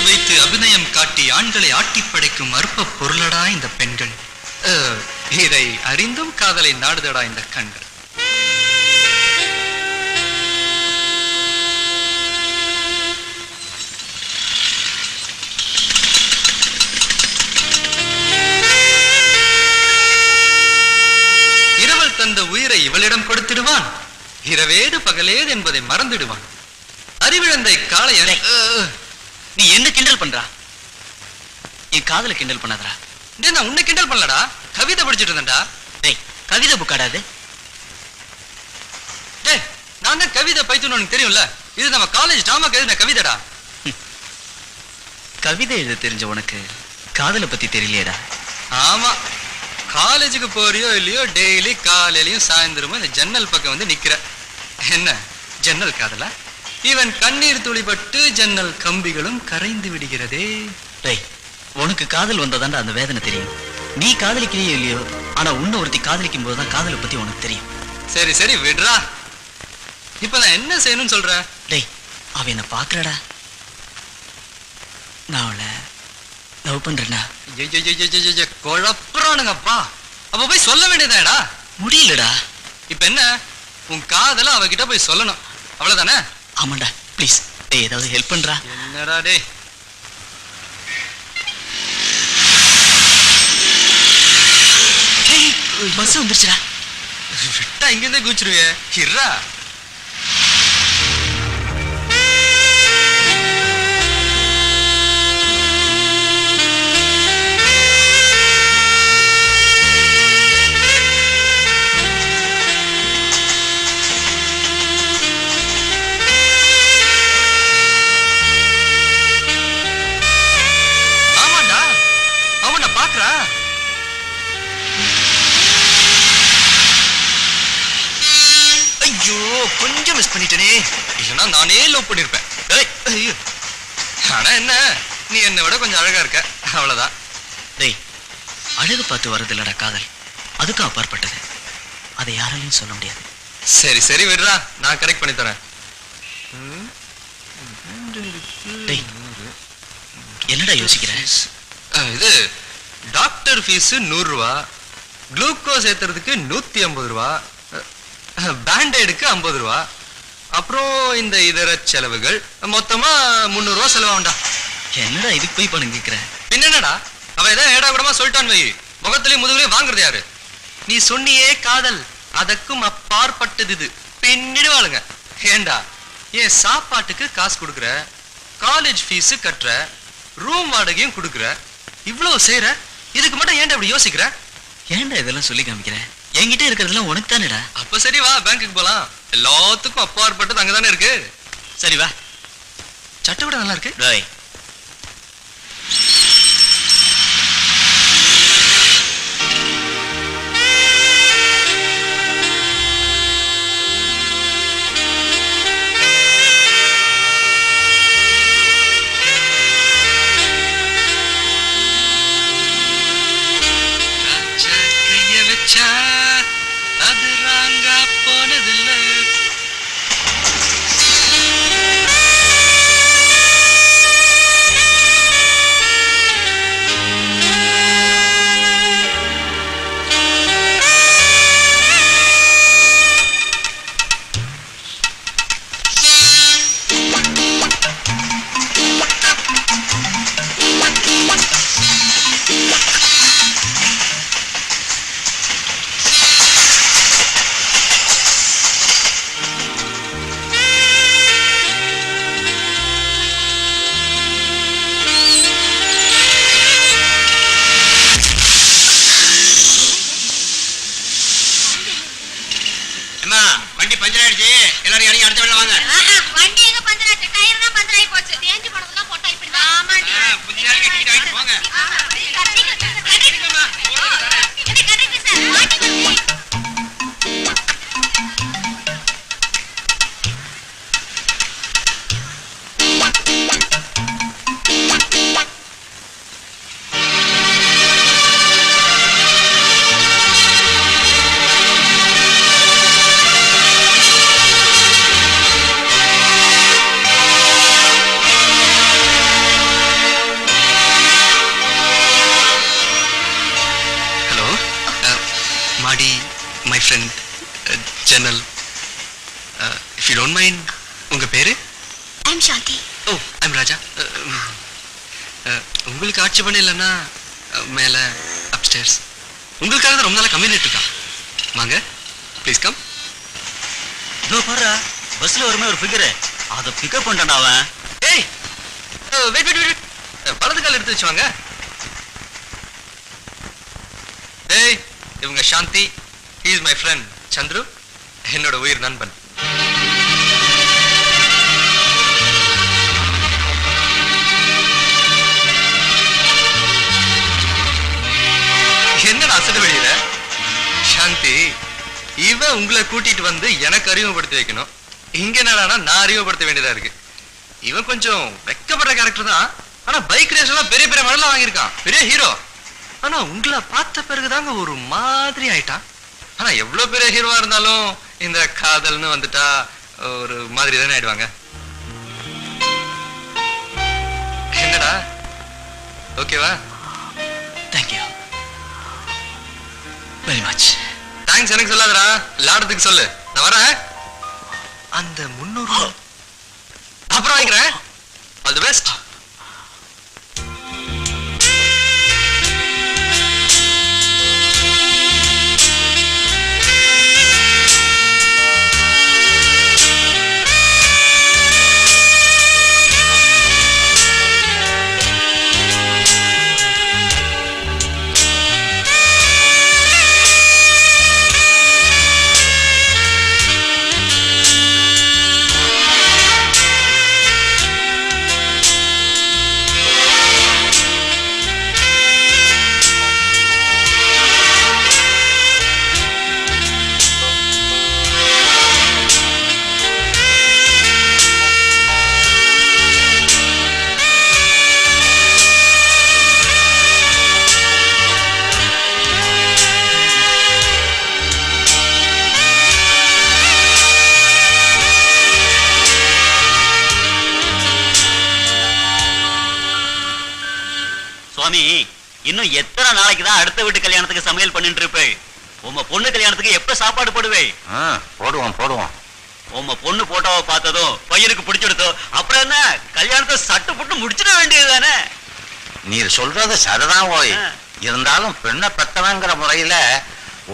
வைத்து அபிநயம் காட்டி ஆண்களை ஆட்டிப்படைக்கும் அற்ப பொருளடா இந்த பெண்கள். இதை அறிந்தும் காதலை நாடுதடா இந்த கண்கள். இரவல் தந்த உயிரை இவளிடம் கொடுத்திடுவான், இரவேது பகலேது என்பதை மறந்துடுவான். அறிவிழந்தை காளை. நீ என்ன கிண்டல் பண்றா? என் காதல கிண்டல் பண்ணாதடா. டேய், நான் உன்னை கிண்டல் பண்ணலடா, கவிதை படிச்சிட்டு இருந்தேன்டா. டேய், கவிதை புக்காடாது. டேய், நான் தான் கவிதை பைத்துன்னு உனக்கு தெரியும்ல. இது நம்ம காலேஜ் டிராமாக்கு எழுதின கவிதைடா. கவிதை எழுத தெரிஞ்ச உனக்கு காதலை பத்தி தெரியலையேடா. ஆமா, காலேஜுக்கு போறியோ இல்லையோ டெய்லி காலையிலயும் சாயந்தரமும் இந்த ஜன்னல் பக்கம் வந்து நிக்கிற. என்ன ஜன்னல் காதலா? இவன் கண்ணீர் துளிபட்டு ஜன்னல் கம்பிகளும் கரைந்து விடுகிறதே. டேய், உனக்கு காதல் வந்ததாண்டா அந்த வேதனை தெரியும். நீ காதலிக்கிறியோ இல்லையோ, ஆனா உன்னை ஒருத்தி காதலிக்கும் போதுதான் காதலை பத்தி உனக்கு தெரியும். சரி சரி விடுறா. இப்ப நான் என்ன செய்யணும்னு சொல்ற? டேய், அவ என்ன பாக்குறடா. நான் அவளை லவ் பண்றேன்னா. குழப்பறானுங்கப்பா. அப்ப போய் சொல்ல வேண்டியதாடா. முடியலடா. இப்ப என்ன, உன் காதல அவகிட்ட போய் சொல்லணும், அவ்வளவுதானே? ஆமாண்டா, ப்ளீஸ். டேய், ஏதாவது ஹெல்ப் பண்றா. என்னடா டேய்? பஸ் வந்துருச்சுடா. விட்டா இங்கிருந்தே குச்சிருவே. ஹிர்ரா. ஆமாண்டா, அவனை பாக்குறா. கொஞ்சம் மிஸ் பண்ணிட்டனே. இல்லனா நானே லவ் பண்ணிருப்பேன். ஐயோ, ஆனா என்ன, நீ என்னை விட கொஞ்சம் அழகா இருக்க, அவ்வளவுதான். டேய், அழகு பார்த்து வரதில்லடா காதல், அதுக்கும் அப்பாற்பட்டது. அதை யாராலையும் சொல்ல முடியாது. சரி சரி விடுறா, நான் கரெக்ட் பண்ணி தரேன். டேய், என்னடா யோசிக்கிற? இது டாக்டர் ஃபீஸ் 100 ரூபா, குளுக்கோஸ் ஏத்துறதுக்கு 150 ரூபா, பேண்டேடுக்கு 50 ரூபா, அப்புறம் இந்த இதர செலவுகள் மொத்தமா 300 ரூபா செலவாகும்டா. என்னடா இதுக்கு போய் பணம் கேட்கிற? பின்னடா, அவன் ஏதோ ஏடா கூடமா சொல்லிட்டான் வை. முகத்திலேயும் முதுகுலையும் வாங்குறது யாரு? நீ சொன்னியே காதல், அதற்கும் அப்பாற்பட்டது இது. பின்னிடுவாளுங்க. ஏண்டா, ஏன் சாப்பாட்டுக்கு காசு கொடுக்குற, காலேஜ் ஃபீஸ் கட்டுற, ரூம் வாடகையும் கொடுக்குற, இவ்வளவு செய்யற, இதுக்கு மட்டும் ஏன்டா இப்படி யோசிக்கிற? ஏன்டா இதெல்லாம் சொல்லி காமிக்கிறேன்? என்கிட்ட இருக்கிறதுலாம் உனக்கு தானேடா. அப்ப சரி வா, பேங்க்குக்கு போலாம். எல்லாத்துக்கும் அப்பாற்பட்டது அங்கதானே இருக்கு. சரி வா. சட்டை விட நல்லா இருக்கு. டேய், கைய வச்சா அது ராங்கா போனதில்லை. உங்க பேரு? I'm Shanthi. Oh, I'm Raja. உங்களுக்கு ஆட்சி பண்ண இல்லைன்னா மேல அப்ஸ்டேர்ஸ். உங்களுக்காக தான் ரொம்ப நாளா கம்யூனிட் இருக்கா. வாங்க, ப்ளீஸ் கம். இதோ பாரு, பஸ்ல வருமே ஒரு ஃபிகர், அதை பிக்கப் பண்ணிட்டான் அவன். ஏய், வெயிட் வெயிட் வெயிட், வலது கால் எடுத்து வச்சு வாங்க. ஏய், இவங்க சாந்தி. he is my friend Chandru, என்னோட உயிர் நண்பன். என்னடா அசடு வெளியில? சாந்தி, இவன் உங்களை கூட்டிட்டு வந்து எனக்கு அறிமுகப்படுத்தி வைக்கணும். இங்க என்னடானா நான் அறிமுகப்படுத்த வேண்டியதா இருக்கு. இவன் கொஞ்சம் வெக்கப்படுற கேரக்டர் தான். ஆனா பைக் ரேஸ் எல்லாம் பெரிய பெரிய மெடல்லாம் வாங்கியிருக்கான், பெரிய ஹீரோ. ஆனா உங்களை பார்த்த பிறகுதாங்க ஒரு மாதிரி ஆயிட்டான். ஆனா எவ்வளவு பெரிய ஹீரோவா இருந்தாலும் இந்த காதல்னு வந்துட்டா ஒரு மாதிரி தானே ஆயிடுவாங்க. என்னடா, ஓகேவா? Thank you very much. தேங்க்ஸ் எனக்கு சொல்லாதடா, லாடத்துக்கு சொல்லு. நான் வரேன். அந்த 300 அப்புறம் வாங்கிக்கிறேன். All the best. சுவாமி, இன்னும் எத்தனை நாளைக்கு தான் அடுத்த வீட்டு கல்யாணத்துக்கு சமையல் பண்ணிட்டு இருப்பேன்? உங்க பொண்ணு கல்யாணத்துக்கு எப்ப சாப்பாடு போடுவே? போடுவோம். உங்க பொண்ணு போட்டோவை பார்த்ததும் பையனுக்கு பிடிச்சிடுதோ, அப்புறம் என்ன கல்யாணத்தை சட்டு போட்டு முடிச்சிட வேண்டியது தானே? நீர் சொல்றது சரிதான் ஓய். இருந்தாலும் பெண்ணை பெத்தவங்கிற முறையில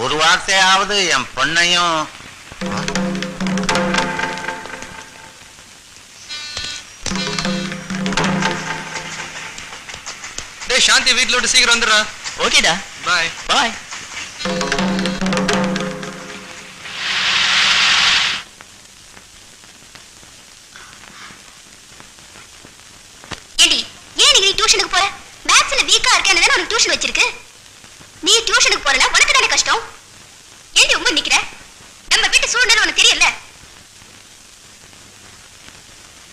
ஒரு வார்த்தையாவது என் பொண்ணையும். டேய் சாந்தி, வீட்டுல விட்டு சீக்கிரம் வந்துடுறா. ஓகேடா, பாய் பாய். ஏண்டி, ஏன் நீ டியூஷனுக்கு போற? மேத்ஸ்ல வீக்கா இருக்கேன்னு தானே உனக்கு டியூஷன் வச்சிருக்கு. நீ டியூஷனுக்கு போறல உனக்கு தானே கஷ்டம். ஏண்டி உங்க நிக்கிற? நம்ம வீட்டு சூழ்நிலை உனக்கு தெரியல.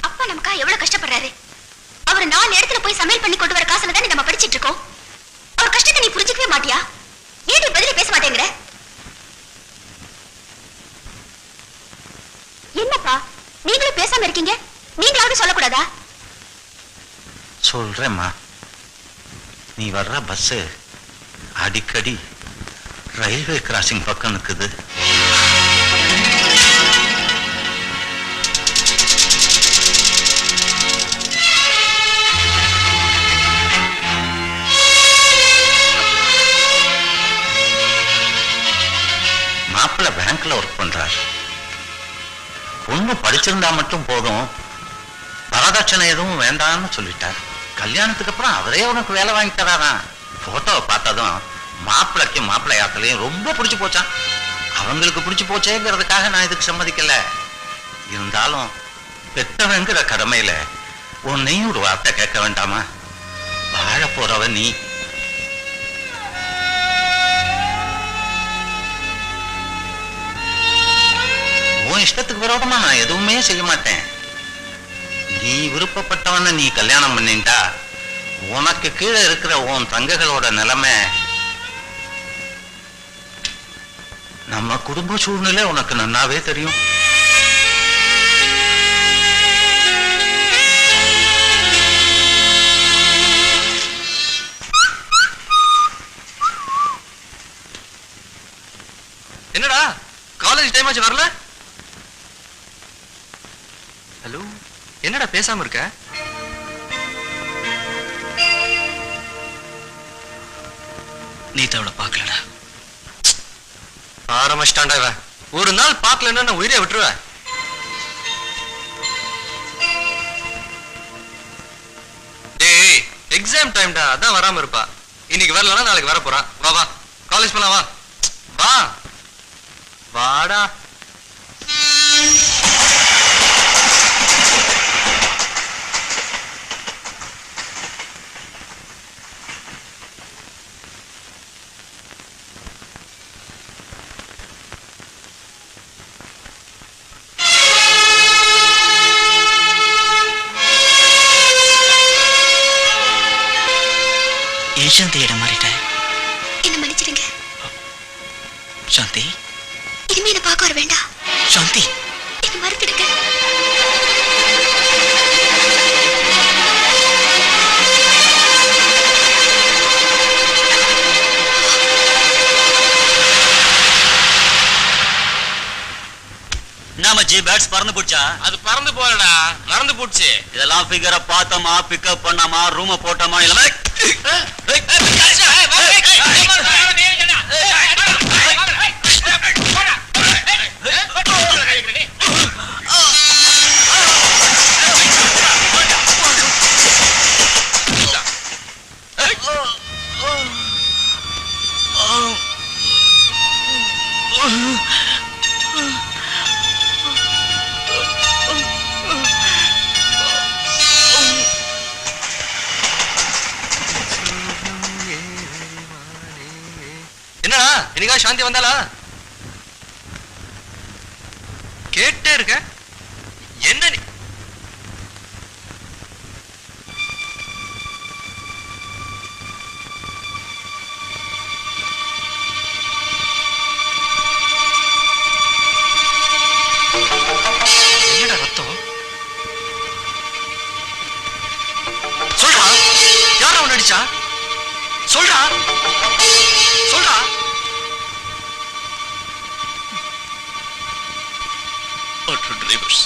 அப்பா நமக்கா எவ்வளவு கஷ்டப்படுறாரு. அவர் 4 இடத்துல போய் சமையல் பண்ணி கொண்டு வர காசுல தானே நம்ம படிச்சிட்டு இருக்கோம். அவர் கஷ்டத்தை நீ புரிஞ்சுக்கவே மாட்டியா? ஏன் நீ பதிலே பேச மாட்டேங்கிற? என்னப்பா நீங்களும் பேசாம இருக்கீங்க? நீங்களாவது சொல்லக்கூடாதா? சொல்றேம்மா, நீ வர்ற பஸ் அடிக்கடி ரயில்வே கிராசிங் பக்கம் நிக்குது. மாப்பிள்ள பேங்க்ல ஒர்க் பண்றார். பொண்ணு படிச்சிருந்தா மட்டும் போதும், வரதட்சணை எதுவும் வேண்டாம்னு சொல்லிட்டார். கல்யாணத்துக்கு அப்புறம் அவரே உனக்கு வேலை வாங்கி தராராம். போட்டோவை பார்த்ததும் மாப்பிள்ளைக்கும் மாப்பிள்ளையாக்களையும் ரொம்ப பிடிச்சு போச்சான். அவங்களுக்கு பிடிச்சு போச்சேங்கிறதுக்காக நான் இதுக்கு சம்மதிக்கல. இருந்தாலும் பெத்தவங்கிற கடமையில உன்னையும் ஒரு வார்த்தை கேட்க வேண்டாமா? வாழ போறவ நீ. உன் இஷ்டத்துக்கு விரோதமா நான் எதுவுமே செய்ய மாட்டேன். நீ விருப்பப்பட்டவன நீ கல்யாணம் பண்ணிட்டா உனக்கு கீழே இருக்கிற உன் தங்கைகளோட நிலைமை, நம்ம குடும்ப சூழ்நிலை உனக்கு நன்னாவே தெரியும். என்னடா காலேஜ் டைம் ஆச்சு வரல? ஹலோ, என்னடா பேசாம இருக்க? நேத்து அவளை பார்க்கலடா. ஆரம்பிச்சிட்டான்டா இவன். ஒரு நாள் பார்க்கலன்னா நான் உயிரை விட்டுருவேன். டேய், எக்ஸாம் டைம்டா, அதான் வராம இருப்பா. இன்னைக்கு வரலன்னா நாளைக்கு வர போறான். வா வா, காலேஜ் போலாம் வா. வா வாடா. ஏன் சாந்தி இடம் மாறிட்டேன்? என்ன மன்னிச்சிடுங்க. சாந்தி, இனிமே என்ன பார்க்க வர வேண்டாம். சாந்தி, என்ன மறுத்துடுங்க. நாம ஜி பேட்ஸ் பறந்து போச்சா? அது பறந்து போலடா, மறந்து போச்சு. இதெல்லாம் ஃபிகரை பார்த்தோமா, பிக்கப் பண்ணாமா, ரூம போட்டோமா, எல்லாமே என்னடா இன்னைக்கா சாந்தி வந்தாளா? கேட்டே இருக்க. என்ன நீ? என்னடா ரத்தம்? சொல்றா, யாரா உன்னை அடிச்சா? சொல்றா சொல்றா. Auto drivers.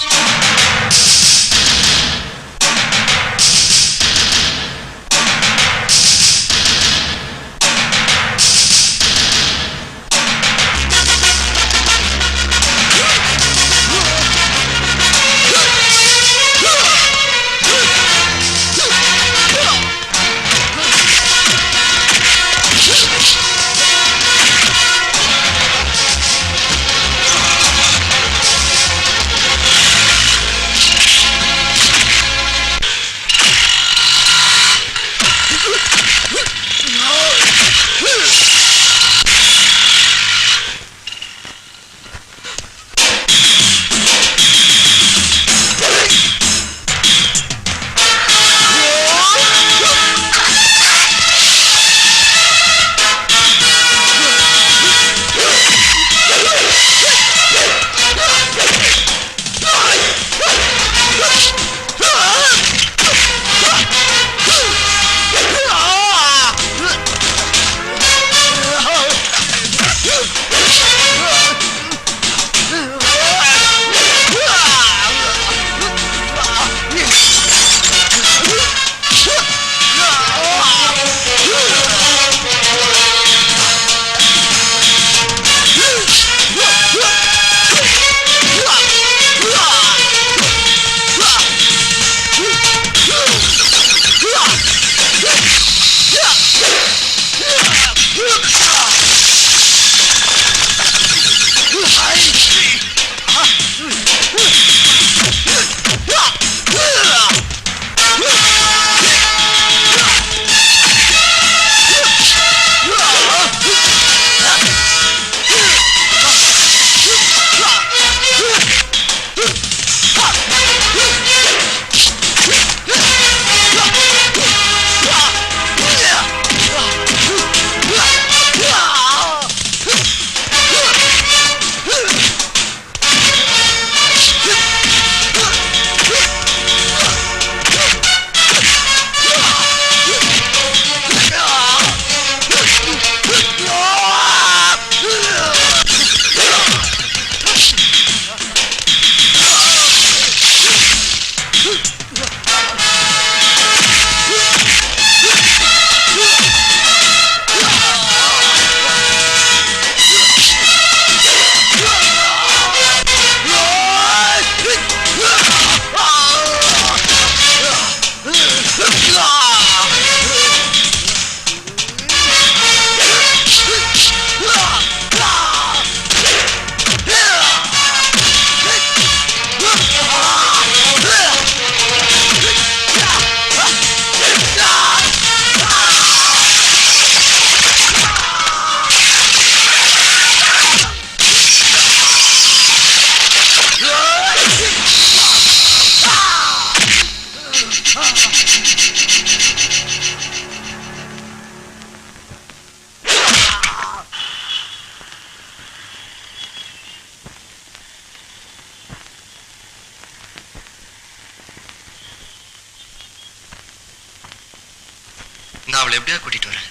நான் அவளை எப்படியா கூட்டிட்டு வரேன்.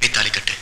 நீ தாலி கட்டு.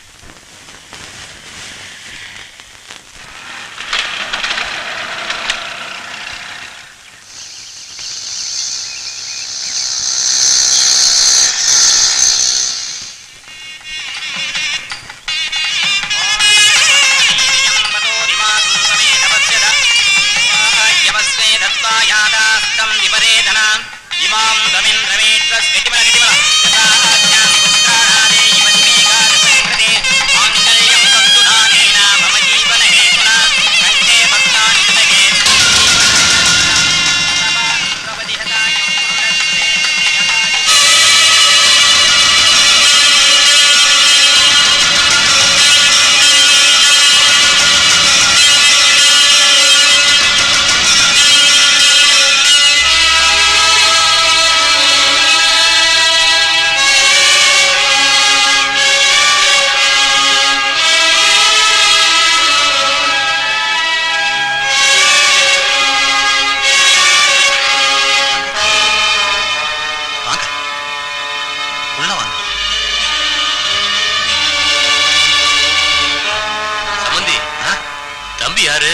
யாரு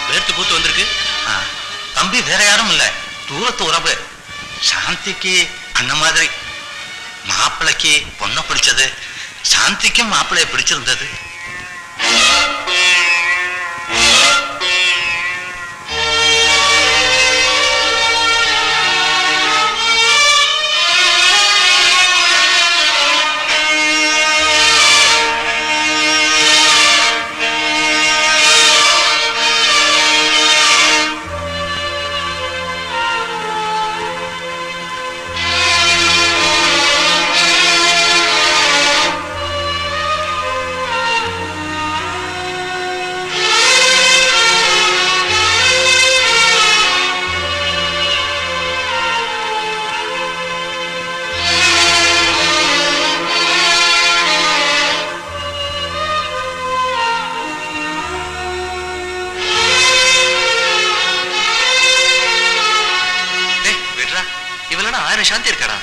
வேர்த்து பூத்து வந்திருக்கு? தம்பி வேற யாரும் இல்ல, தூரத்து உறவு. சாந்திக்கு அண்ணன் மாதிரி. மாப்பிளைக்கு பொண்ணை பிடிச்சது, சாந்திக்கும் மாப்பிளைய பிடிச்சிருந்தது. இவளனா 1000 சாந்தி இருக்கடா.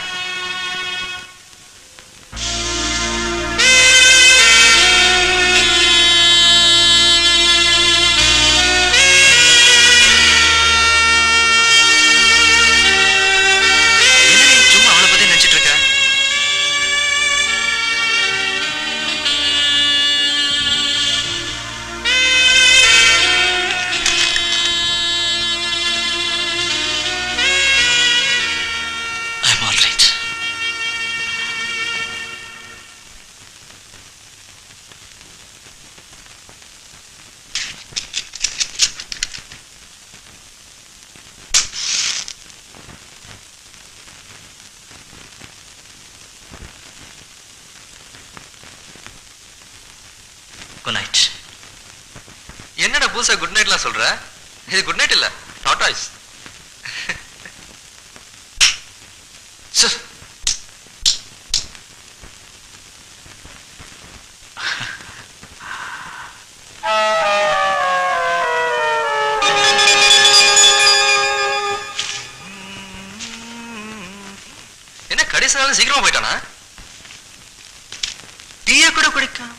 சும்மா அவளை பத்தி நினைச்சிட்டு இருக்க? Good night. என்னடா புதுசா குட் நைட்லாம் சொல்ற? இது குட் நைட் இல்ல, டாடாய்ஸ். சார் என்ன கடைசியால சீக்கிரமா போயிட்டானா? டீயை கூட குடிக்காம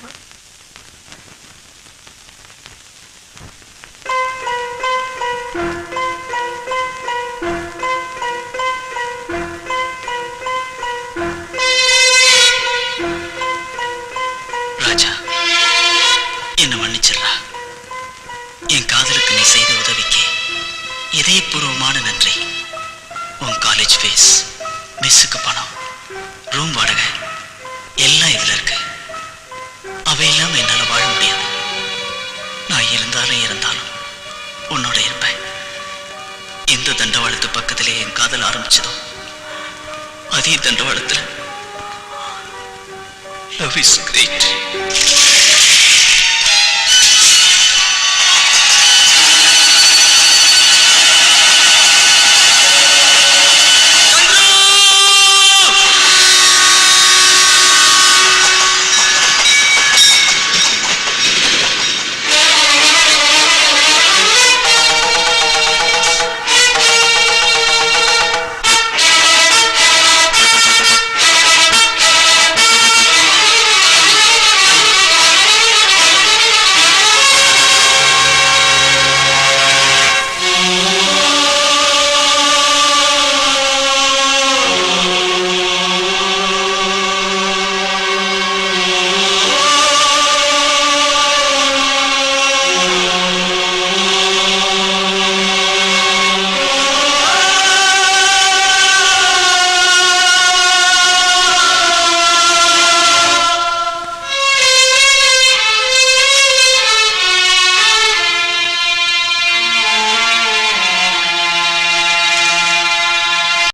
ராஜா, என்ன மன்னிச்சிடுறா. என் காதலுக்கு நீ செய்த உதவிக்கு இதயபூர்வமான நன்றி. உன் காலேஜ் ஃபீஸ், மெஸ்ஸுக்கு பணம், ரூம் வாடகை எல்லாம் இதுல இருக்கு. அவை இல்லாம என்னால வாழ முடியாது. நான் இருந்தாலும் உன்னோட இருப்பேன். எந்த தண்டவாளத்து பக்கத்திலே என் காதல் ஆரம்பிச்சதோ அதே தண்டவாளத்துல லவ் இஸ் கிரேட்.